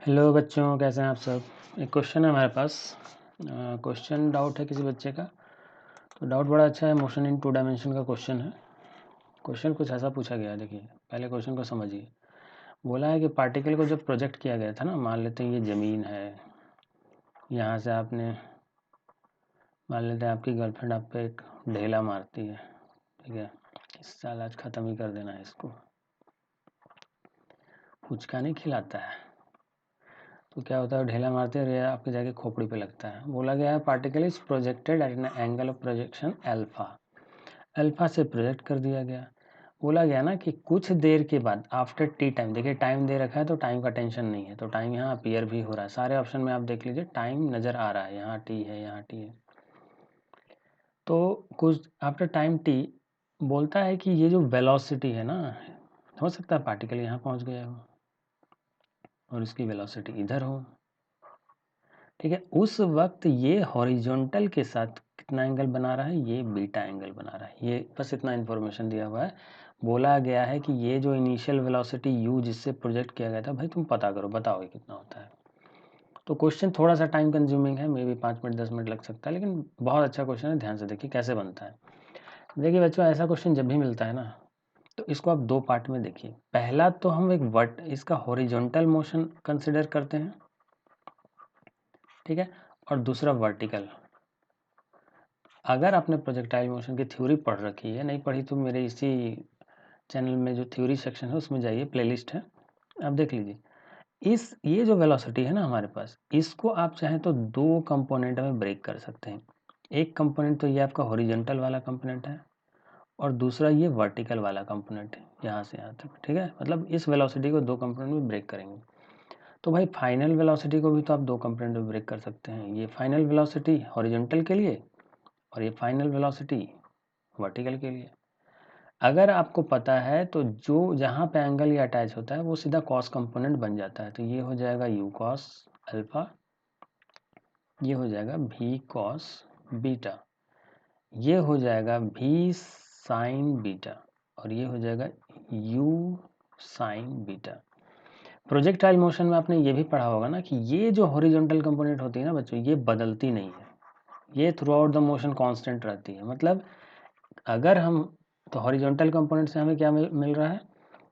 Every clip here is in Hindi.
हेलो बच्चों, कैसे हैं आप सब। एक क्वेश्चन है हमारे पास। क्वेश्चन डाउट है किसी बच्चे का। तो डाउट बड़ा अच्छा है, मोशन इन 2 डायमेंशन का क्वेश्चन है। क्वेश्चन कुछ ऐसा पूछा गया है, देखिए पहले क्वेश्चन को समझिए। बोला है कि पार्टिकल को जब प्रोजेक्ट किया गया था ना, मान लेते हैं ये ज़मीन है, यहाँ से आपने मान लेते हैं आपकी गर्लफ्रेंड आप पे एक ढेला मारती है, ठीक है। इस साल आज ख़त्म ही कर देना है इसको, फुचका नहीं खिलाता है। तो क्या होता है, ढेला मारते हैं और आपके जाके खोपड़ी पे लगता है। बोला गया है particle is projected at an angle of projection alpha. Alpha से प्रोजेक्ट कर दिया गया। बोला गया ना कि कुछ देर के बाद आफ्टर टी टाइम, देखिए टाइम दे रखा है तो टाइम का टेंशन नहीं है, तो टाइम यहाँ अपीयर भी हो रहा है। सारे ऑप्शन में आप देख लीजिए टाइम नज़र आ रहा है, यहाँ टी है, यहाँ टी है। तो कुछ आफ्टर टाइम टी बोलता है कि ये जो वेलोसिटी है ना, हो सकता है पार्टिकल यहाँ पहुँच गया हो और इसकी वेलोसिटी इधर हो, ठीक है। उस वक्त ये हॉरिजॉन्टल के साथ कितना एंगल बना रहा है, ये बीटा एंगल बना रहा है। ये बस इतना इन्फॉर्मेशन दिया हुआ है। बोला गया है कि ये जो इनिशियल वेलोसिटी u जिससे प्रोजेक्ट किया गया था, भाई तुम पता करो, बताओ ये कितना होता है। तो क्वेश्चन थोड़ा सा टाइम कंज्यूमिंग है, मे बी 5 मिनट 10 मिनट लग सकता है, लेकिन बहुत अच्छा क्वेश्चन है। ध्यान से देखिए कैसे बनता है। देखिए बच्चों, ऐसा क्वेश्चन जब भी मिलता है ना, तो इसको आप 2 पार्ट में देखिए। पहला तो हम एक इसका हॉरिजॉन्टल मोशन कंसिडर करते हैं, ठीक है, और दूसरा वर्टिकल। अगर आपने प्रोजेक्टाइल मोशन की थ्योरी पढ़ रखी है, नहीं पढ़ी तो मेरे इसी चैनल में जो थ्योरी सेक्शन है उसमें जाइए, प्लेलिस्ट है, आप देख लीजिए। ये जो वेलोसिटी है ना हमारे पास, इसको आप चाहें तो 2 कंपोनेंट में ब्रेक कर सकते हैं। एक कंपोनेंट तो ये आपका हॉरिजॉन्टल वाला कंपोनेंट है और दूसरा ये वर्टिकल वाला कंपोनेंट है, यहाँ से यहाँ तक, ठीक है। मतलब इस वेलोसिटी को 2 कंपोनेंट में ब्रेक करेंगे। तो भाई फाइनल वेलोसिटी को भी तो आप 2 कंपोनेंट में ब्रेक कर सकते हैं। ये फाइनल वेलोसिटी हॉरिजॉन्टल के लिए और ये फाइनल वेलोसिटी वर्टिकल के लिए। अगर आपको पता है तो जो जहाँ पे एंगल ये अटैच होता है वो सीधा कॉस कंपोनेंट बन जाता है। तो ये हो जाएगा u कॉस अल्फा, ये हो जाएगा v कॉस बीटा, ये हो जाएगा v साइन बीटा और ये हो जाएगा u sine beta. Projectile motion में आपने ये भी पढ़ा होगा ना कि ये जो हॉरिजॉन्टल कंपोनेंट होती है ना बच्चों, ये बदलती नहीं है, ये through out the motion constant रहती है। मतलब अगर हम तो हॉरिजॉन्टल कंपोनेंट से हमें क्या मिल रहा है,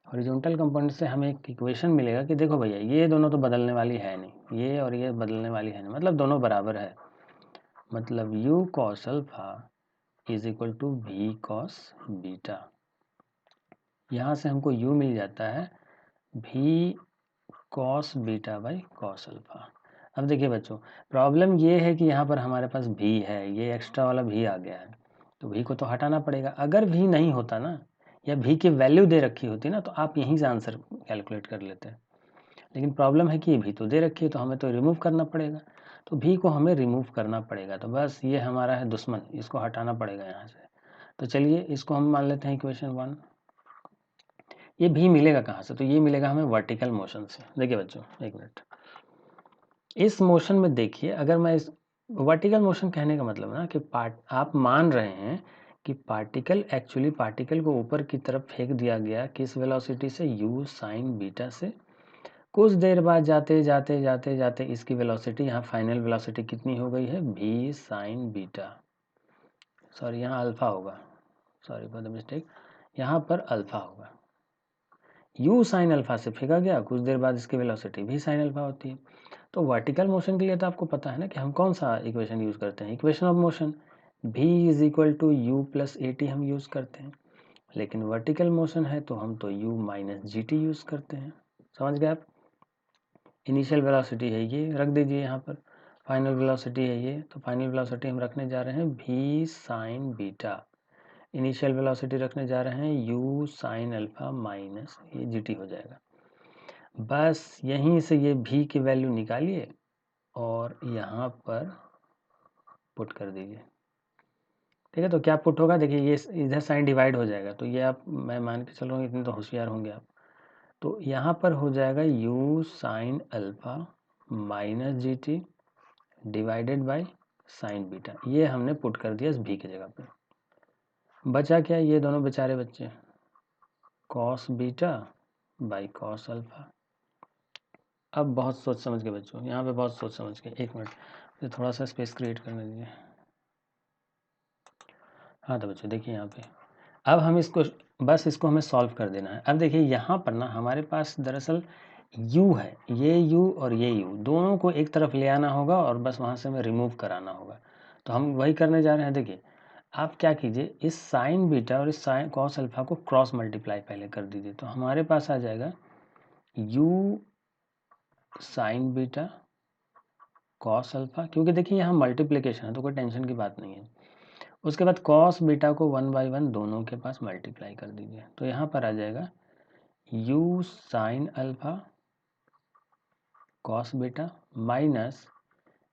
हॉरिजॉन्टल कंपोनेंट से हमें एक इक्वेशन मिलेगा कि देखो भैया ये दोनों तो बदलने वाली है नहीं, ये और ये बदलने वाली है नहीं, मतलब दोनों बराबर है। मतलब u cos alpha is equal to v cos beta. यहाँ से हमको u मिल जाता है v cos beta by cos alpha. अब देखिए बच्चों, प्रॉब्लम ये है कि यहाँ पर हमारे पास v है, ये एक्स्ट्रा वाला v आ गया है, तो v को तो हटाना पड़ेगा। अगर v नहीं होता ना, या v की वैल्यू दे रखी होती ना, तो आप यहीं से आंसर कैलकुलेट कर लेते हैं। लेकिन प्रॉब्लम है कि भी तो दे रखी है, तो हमें तो रिमूव करना पड़ेगा। तो भी को हमें रिमूव करना पड़ेगा, तो बस ये हमारा है दुश्मन, इसको हटाना पड़ेगा यहाँ से। तो चलिए इसको हम मान लेते हैं इक्वेशन 1। ये भी मिलेगा कहाँ से, तो ये मिलेगा हमें वर्टिकल मोशन से। देखिए बच्चों एक मिनट, इस मोशन में देखिए, अगर मैं इस वर्टिकल मोशन कहने का मतलब ना कि आप मान रहे हैं कि पार्टिकल को ऊपर की तरफ फेंक दिया गया किस वेलोसिटी से, u साइन बीटा से। कुछ देर बाद जाते जाते जाते जाते इसकी वेलोसिटी, यहाँ फाइनल वेलोसिटी कितनी हो गई है, v साइन बीटा, सॉरी यहाँ अल्फा होगा, सॉरी फॉर द मिस्टेक, यहाँ पर अल्फा होगा। u साइन अल्फा से फेंका गया, कुछ देर बाद इसकी वेलोसिटी v साइन अल्फा होती है। तो वर्टिकल मोशन के लिए तो आपको पता है ना कि हम कौन सा इक्वेशन यूज़ करते हैं, equation of motion, v is equal to u plus a t हम यूज़ करते हैं। लेकिन वर्टिकल मोशन है तो हम तो u minus G T use करते हैं। समझ गए आप। इनिशियल वेलोसिटी है ये, रख दीजिए यहाँ पर। फाइनल वेलोसिटी है ये, तो फाइनल वेलोसिटी हम रखने जा रहे हैं v sign beta. Initial velocity रखने जा रहे हैं u साइन अल्फा माइनस ये gt हो जाएगा। बस यहीं से ये v की वैल्यू निकालिए और यहाँ पर पुट कर दीजिए, ठीक है। तो क्या पुट होगा, देखिए ये इधर साइन डिवाइड हो जाएगा, तो ये आप, मैं मान के चल रहा हूँ इतने तो होशियार होंगे आप। तो यहाँ पर हो जाएगा u sine alpha minus G T divided by sine beta. ये हमने पुट कर दिया इस v की जगह पे। बचा क्या, ये दोनों बेचारे बच्चे, cos beta by cos alpha. अब बहुत सोच समझ के बच्चों, यहाँ पे बहुत सोच समझ के, एक मिनट मुझे थोड़ा सा स्पेस क्रिएट करने दीजिए। हाँ तो बच्चों देखिए यहाँ पे, अब हम इसको बस इसको हमें सॉल्व कर देना है। अब देखिए यहाँ पर ना हमारे पास दरअसल u है, ये u और ये u दोनों को एक तरफ ले आना होगा और बस वहाँ से हमें रिमूव कराना होगा। तो हम वही करने जा रहे हैं। देखिए आप क्या कीजिए, इस साइन बीटा और इस साइन कॉस अल्फा को क्रॉस मल्टीप्लाई पहले कर दीजिए। तो हमारे पास आ जाएगा u sine beta cos alpha, क्योंकि देखिए यहाँ मल्टीप्लिकेशन है तो कोई टेंशन की बात नहीं है। उसके बाद कॉस बीटा को 1/1 दोनों के पास मल्टीप्लाई कर दीजिए। तो यहाँ पर आ जाएगा u sine alpha cos beta minus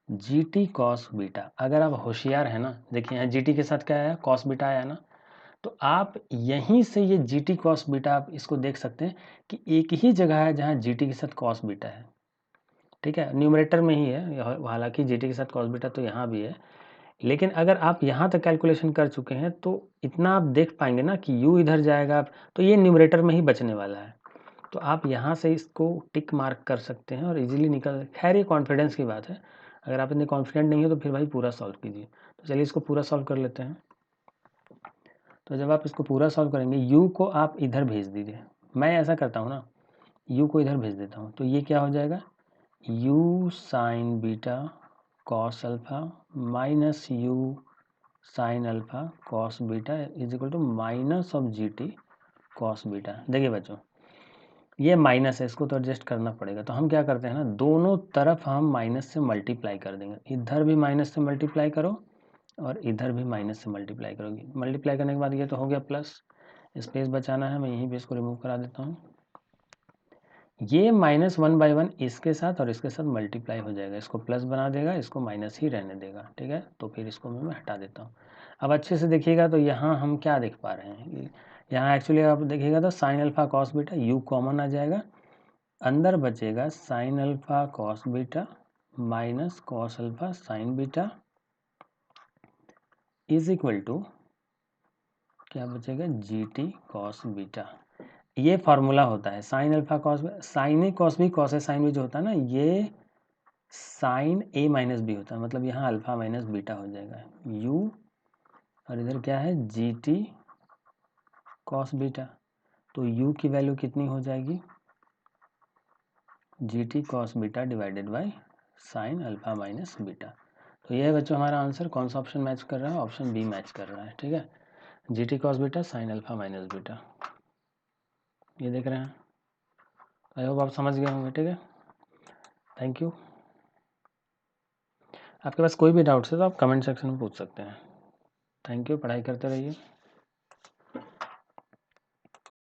G T cos beta. अगर आप होशियार है ना, देखिए यहाँ जी टी के साथ क्या आया, कॉस बीटा आया ना, तो आप यहीं से ये जी टी कॉस बीटा आप इसको देख सकते हैं कि एक ही जगह है जहाँ जी टी के साथ कॉस बीटा है। ठीक है, न्यूमरेटर में ही है, हालांकि जी टी के साथ कॉस बीटा तो यहाँ भी है, लेकिन अगर आप यहाँ तक कैलकुलेशन कर चुके हैं तो इतना आप देख पाएंगे ना कि u इधर जाएगा तो ये न्यूमरेटर में ही बचने वाला है। तो आप यहाँ से इसको टिक मार्क कर सकते हैं और इजीली निकल, खैर ये कॉन्फिडेंस की बात है, अगर आप इतने कॉन्फिडेंट नहीं हो तो फिर भाई पूरा सॉल्व कीजिए। तो चलिए इसको पूरा सॉल्व कर लेते हैं। तो जब आप इसको पूरा सॉल्व करेंगे u को आप इधर भेज दीजिए, मैं ऐसा करता हूँ ना, u को इधर भेज देता हूँ। तो ये क्या हो जाएगा, u sine beta cos alpha minus u sine alpha cos beta is equal to minus of g T cos beta. देखिए बच्चों ये माइनस है, इसको तो एडजस्ट करना पड़ेगा। तो हम क्या करते हैं ना, दोनों तरफ हम माइनस से मल्टीप्लाई कर देंगे। इधर भी माइनस से मल्टीप्लाई करो और इधर भी माइनस से मल्टीप्लाई करोगे। मल्टीप्लाई करने के बाद ये तो हो गया प्लस, स्पेस बचाना है, मैं यहीं पे इसको रिमूव करा देता हूँ। ये -1/1 इसके साथ और इसके साथ मल्टीप्लाई हो जाएगा, इसको प्लस बना देगा, इसको माइनस ही रहने देगा। ठीक है, तो फिर इसको मैं हटा देता हूँ। अब अच्छे से देखिएगा तो यहाँ हम क्या देख पा रहे हैं, यहाँ एक्चुअली आप देखिएगा तो sine alpha cos beta, u common आ जाएगा, अंदर बचेगा sine alpha cos beta minus cos alpha sine beta is equal to क्या बचेगा, जी टी कॉस बीटा। ये फार्मूला होता है sine alpha cos, sine A cos B cos A sine B जो होता है ना, ये साइन ए माइनस बी होता है, मतलब यहाँ अल्फा माइनस बीटा हो जाएगा u, और इधर क्या है जी टी कॉस बीटा। तो u की वैल्यू कितनी हो जाएगी, G T cos beta divided by sine alpha minus beta. तो ये है बच्चों हमारा आंसर। कौन सा ऑप्शन मैच कर रहा है, ऑप्शन बी मैच कर रहा है। ठीक है, G T cos beta sine alpha minus beta, ये देख रहे हैं। आई होप आप समझ गए होंगे। ठीक है, थैंक यू। आपके पास कोई भी डाउट्स है तो आप कमेंट सेक्शन में पूछ सकते हैं। थैंक यू, पढ़ाई करते रहिए।